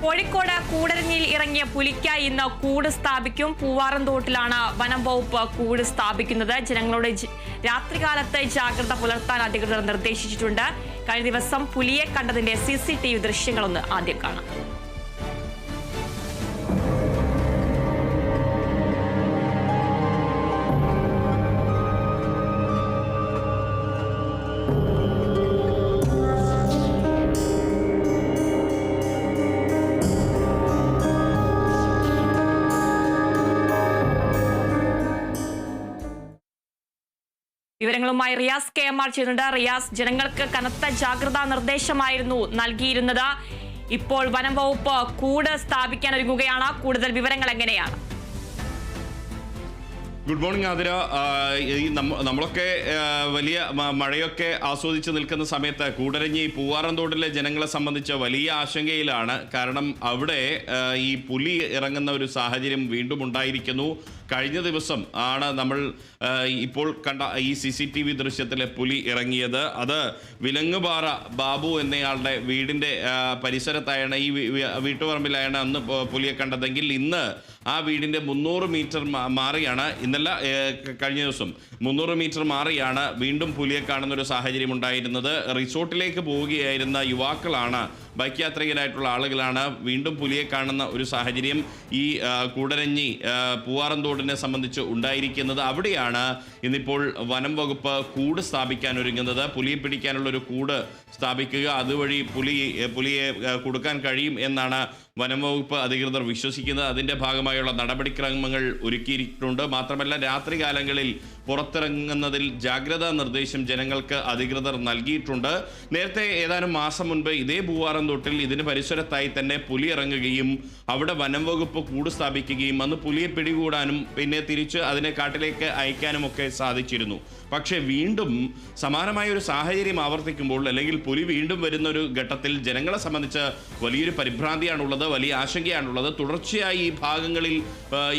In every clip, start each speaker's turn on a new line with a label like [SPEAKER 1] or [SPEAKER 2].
[SPEAKER 1] കോഴിക്കോട് കൂടരഞ്ഞിയിൽ ഇറങ്ങിയ പുലിക്കായി ഇന്ന് കൂട് സ്ഥാപിക്കും. പൂവാറന്തോട്ടിലാണ് വനം വകുപ്പ് കൂട് സ്ഥാപിക്കുന്നത്. ജനങ്ങളോട് രാത്രികാലത്ത് ജാഗ്രത പുലർത്താൻ അധികൃതർ നിർദ്ദേശിച്ചിട്ടുണ്ട്. കഴിഞ്ഞ ദിവസം പുലിയെ കണ്ടതിന്റെ CCTV ദൃശ്യങ്ങളൊന്ന് ആദ്യം കാണാം. വിവരങ്ങളുമായി റിയാസ് KMR ചെയ്യുന്നുണ്ട്. റിയാസ്, ജനങ്ങൾക്ക് കനത്ത ജാഗ്രതാ നിർദ്ദേശമായിരുന്നു നൽകിയിരുന്നത്. ഇപ്പോൾ വനം വകുപ്പ് കൂട് സ്ഥാപിക്കാൻ ഒരുങ്ങുകയാണ്. കൂടുതൽ വിവരങ്ങൾ എങ്ങനെയാണ്?
[SPEAKER 2] Good morning Athira. നമ്മളൊക്കെ വലിയ മഴയൊക്കെ ആസ്വദിച്ച് നിൽക്കുന്ന സമയത്ത് കൂടരഞ്ഞി പൂവാറന്തോട്ടിലെ ജനങ്ങളെ സംബന്ധിച്ച് വലിയ ആശങ്കയിലാണ്. കാരണം അവിടെ ഈ പുലി ഇറങ്ങുന്ന ഒരു സാഹചര്യം വീണ്ടും ഉണ്ടായിരിക്കുന്നു. കഴിഞ്ഞ ദിവസം ആണ് നമ്മൾ ഇപ്പോൾ കണ്ട ഈ CCTV ദൃശ്യത്തിലെ പുലി ഇറങ്ങിയത്. അത് വിലങ്ങുപാറ ബാബു എന്നയാളുടെ വീടിൻ്റെ പരിസരത്തായാണ്, ഈ വീട്ടുപറമ്പിലായാണ് അന്ന് പുലിയെ കണ്ടതെങ്കിൽ ഇന്ന് ആ വീടിൻ്റെ 300 മീറ്റർ മാറിയാണ്, ഇന്നല്ല കഴിഞ്ഞ ദിവസം 300 മീറ്റർ മാറിയാണ് വീണ്ടും പുലിയെ കാണുന്നൊരു സാഹചര്യം ഉണ്ടായിരുന്നത്. റിസോർട്ടിലേക്ക് പോവുകയായിരുന്ന യുവാക്കളാണ്, ബൈക്ക് യാത്രികരായിട്ടുള്ള ആളുകളാണ് വീണ്ടും പുലിയെ കാണുന്ന ഒരു സാഹചര്യം ഈ കൂടരഞ്ഞി പൂവാറന്തോടിനെ സംബന്ധിച്ച് ഉണ്ടായിരിക്കുന്നത്. അവിടെയാണ് ഇന്നിപ്പോൾ വനം വകുപ്പ് കൂട് സ്ഥാപിക്കാൻ ഒരുങ്ങുന്നത്. പുലിയെ പിടിക്കാനുള്ളൊരു കൂട് സ്ഥാപിക്കുക, അതുവഴി പുലിയെ കൊടുക്കാൻ കഴിയും എന്നാണ് വനം വകുപ്പ് അധികൃതർ വിശ്വസിക്കുന്നത്. അതിൻ്റെ ഭാഗമായുള്ള നടപടിക്രമങ്ങൾ ഒരുക്കിയിട്ടുണ്ട്. മാത്രമല്ല രാത്രികാലങ്ങളിൽ പുറത്തിറങ്ങുന്നതിൽ ജാഗ്രതാ നിർദ്ദേശം ജനങ്ങൾക്ക് അധികൃതർ നൽകിയിട്ടുണ്ട്. നേരത്തെ ഏതാനും മാസം മുൻപ് ഇതേ പൂവാറന്തോട്ടിൽ ഇതിന് പരിസരത്തായി തന്നെ പുലി ഇറങ്ങുകയും അവിടെ വനം വകുപ്പ് കൂട് സ്ഥാപിക്കുകയും അന്ന് പുലിയെ പിടികൂടാനും പിന്നെ തിരിച്ച് അതിനെ കാട്ടിലേക്ക് അയക്കാനും ഒക്കെ സാധിച്ചിരുന്നു. പക്ഷേ വീണ്ടും സമാനമായ ഒരു സാഹചര്യം ആവർത്തിക്കുമ്പോൾ, അല്ലെങ്കിൽ പുലി വീണ്ടും വരുന്ന ഒരു ഘട്ടത്തിൽ ജനങ്ങളെ സംബന്ധിച്ച് വലിയൊരു പരിഭ്രാന്തിയാണുള്ളത്, വലിയ ആശങ്കയാണുള്ളത്. തുടർച്ചയായി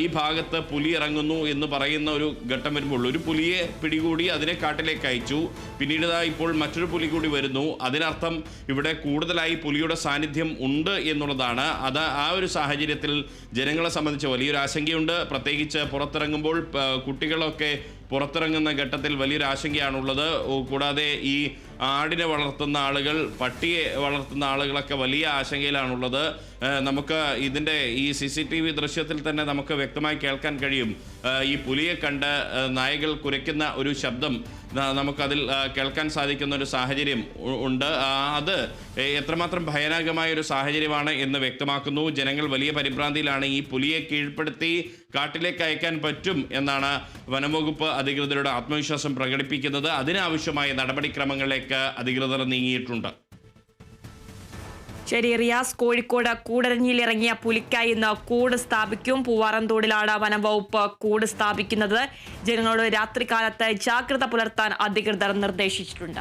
[SPEAKER 2] ഈ ഭാഗത്ത് പുലി ഇറങ്ങുന്നു എന്ന് പറയുന്ന ഒരു ഘട്ടം വരുമ്പോൾ ഒരു പുലിയെ പിടികൂടി അതിനെ കാട്ടിലേക്ക് അയച്ചു, പിന്നീട് ഇപ്പോൾ മറ്റൊരു പുലി കൂടി വരുന്നു. അതിനർത്ഥം ഇവിടെ കൂടുതലായി പുലിയുടെ സാന്നിധ്യം ഉണ്ട് എന്നുള്ളതാണ്. ആ ഒരു സാഹചര്യത്തിൽ ജനങ്ങളെ സംബന്ധിച്ച് വലിയൊരു ആശങ്കയുണ്ട്. പ്രത്യേകിച്ച് പുറത്തിറങ്ങുമ്പോൾ കുട്ടികളൊക്കെ പുറത്തിറങ്ങുന്ന ഘട്ടത്തിൽ വലിയൊരു ആശങ്കയാണുള്ളത്. കൂടാതെ ഈ ആടിനെ വളർത്തുന്ന ആളുകൾ, പട്ടിയെ വളർത്തുന്ന ആളുകളൊക്കെ വലിയ ആശങ്കയിലാണുള്ളത്. നമുക്ക് ഇതിൻ്റെ ഈ CCTV ദൃശ്യത്തിൽ തന്നെ നമുക്ക് വ്യക്തമായി കേൾക്കാൻ കഴിയും. ഈ പുലിയെ കണ്ട് നായകൾ കുരയ്ക്കുന്ന ഒരു ശബ്ദം നമുക്കതിൽ കേൾക്കാൻ സാധിക്കുന്ന ഒരു സാഹചര്യം ഉണ്ട്. അത് എത്രമാത്രം ഭയാനകമായ ഒരു സാഹചര്യമാണ് എന്ന് വ്യക്തമാക്കുന്നു. ജനങ്ങൾ വലിയ പരിഭ്രാന്തിയിലാണ്. ഈ പുലിയെ കീഴ്പ്പെടുത്തി കാട്ടിലേക്ക് അയക്കാൻ പറ്റും എന്നാണ് വനംവകുപ്പ് അധികൃതരുടെ ആത്മവിശ്വാസം പ്രകടിപ്പിക്കുന്നത്. അതിനാവശ്യമായ നടപടിക്രമങ്ങളിലേക്ക് അധികൃതർ നീങ്ങിയിട്ടുണ്ട്.
[SPEAKER 1] ശരി റിയാസ്, കോഴിക്കോട് കൂടരഞ്ഞിയിൽ ഇറങ്ങിയ പുലിക്കായി ഇന്ന് കൂട് സ്ഥാപിക്കും. പൂവാറന്തോടിലാണ് വനം വകുപ്പ് കൂട് സ്ഥാപിക്കുന്നത്. ജനങ്ങളോട് രാത്രികാലത്ത് ജാഗ്രത പുലർത്താൻ അധികൃതർ നിർദ്ദേശിച്ചിട്ടുണ്ട്.